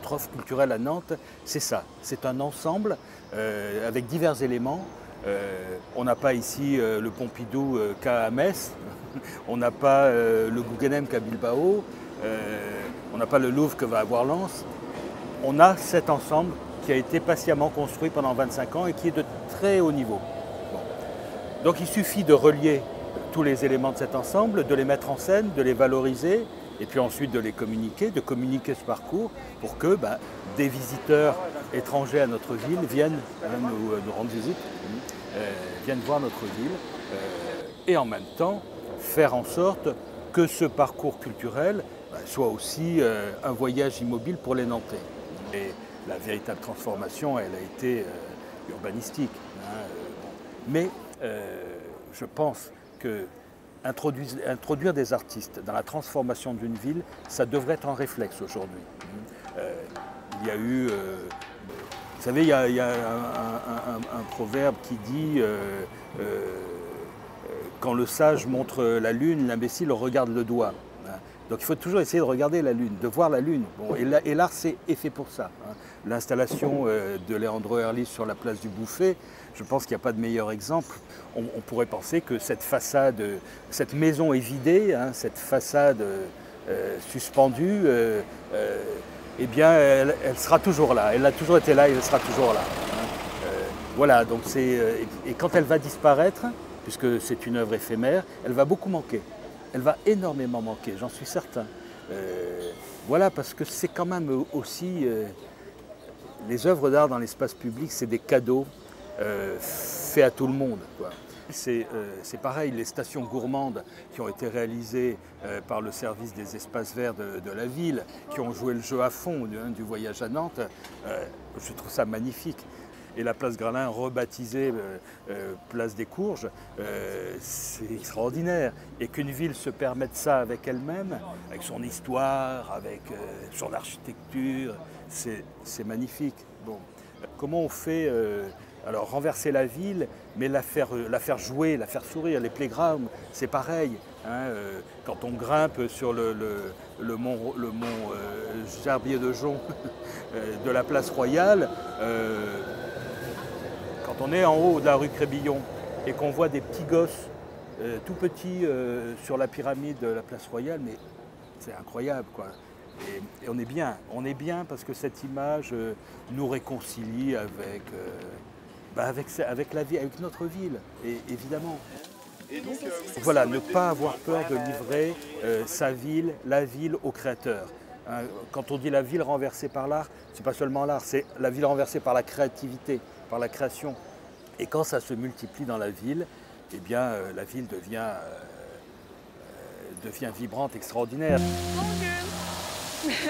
notre offre culturelle à Nantes, c'est ça. C'est un ensemble avec divers éléments. On n'a pas ici le Pompidou qu'à Metz, on n'a pas le Guggenheim qu'à Bilbao, on n'a pas le Louvre que va avoir Lens. On a cet ensemble qui a été patiemment construit pendant 25 ans et qui est de très haut niveau. Bon. Donc il suffit de relier tous les éléments de cet ensemble, de les mettre en scène, de les valoriser, et puis ensuite de les communiquer, de communiquer ce parcours pour que des visiteurs étrangers à notre ville viennent nous rendre visite, viennent voir notre ville, et en même temps faire en sorte que ce parcours culturel soit aussi un voyage immobile pour les Nantais. Et la véritable transformation, elle a été urbanistique. Mais je pense que introduire des artistes dans la transformation d'une ville, ça devrait être un réflexe aujourd'hui. Il y a eu, vous savez, il y a un proverbe qui dit quand le sage montre la lune, l'imbécile regarde le doigt. Donc il faut toujours essayer de regarder la lune, de voir la lune. Bon, et l'art est fait pour ça. L'installation de Leandro Erlich sur la place du Bouffay, je pense qu'il n'y a pas de meilleur exemple. On pourrait penser que cette façade, cette maison est vidée, cette façade suspendue, eh bien elle sera toujours là. Elle a toujours été là et elle sera toujours là. Voilà, donc et quand elle va disparaître, puisque c'est une œuvre éphémère, elle va beaucoup manquer. Elle va énormément manquer, j'en suis certain. Voilà, parce que c'est quand même aussi... les œuvres d'art dans l'espace public, c'est des cadeaux faits à tout le monde, quoi. C'est pareil, les stations gourmandes qui ont été réalisées par le service des espaces verts de la ville, qui ont joué le jeu à fond du voyage à Nantes, je trouve ça magnifique. Et la place Gralin rebaptisée place des Courges, c'est extraordinaire. Et qu'une ville se permette ça avec elle-même, avec son histoire, avec son architecture, c'est magnifique. Bon. Comment on fait alors renverser la ville, mais la faire jouer, la faire sourire. Les playgrounds, c'est pareil. Quand on grimpe sur le mont Gerbier de Jonc de la place Royale, quand on est en haut de la rue Crébillon et qu'on voit des petits gosses tout petits sur la pyramide de la place Royale, mais c'est incroyable, quoi. Et on est bien parce que cette image nous réconcilie avec la vie, avec notre ville, et, évidemment. Et donc, voilà, ne pas avoir peur de livrer sa ville, la ville au créateur. Quand on dit la ville renversée par l'art, c'est pas seulement l'art, c'est la ville renversée par la créativité, par la création. Et quand ça se multiplie dans la ville, eh bien la ville devient vibrante, extraordinaire. Bonjour.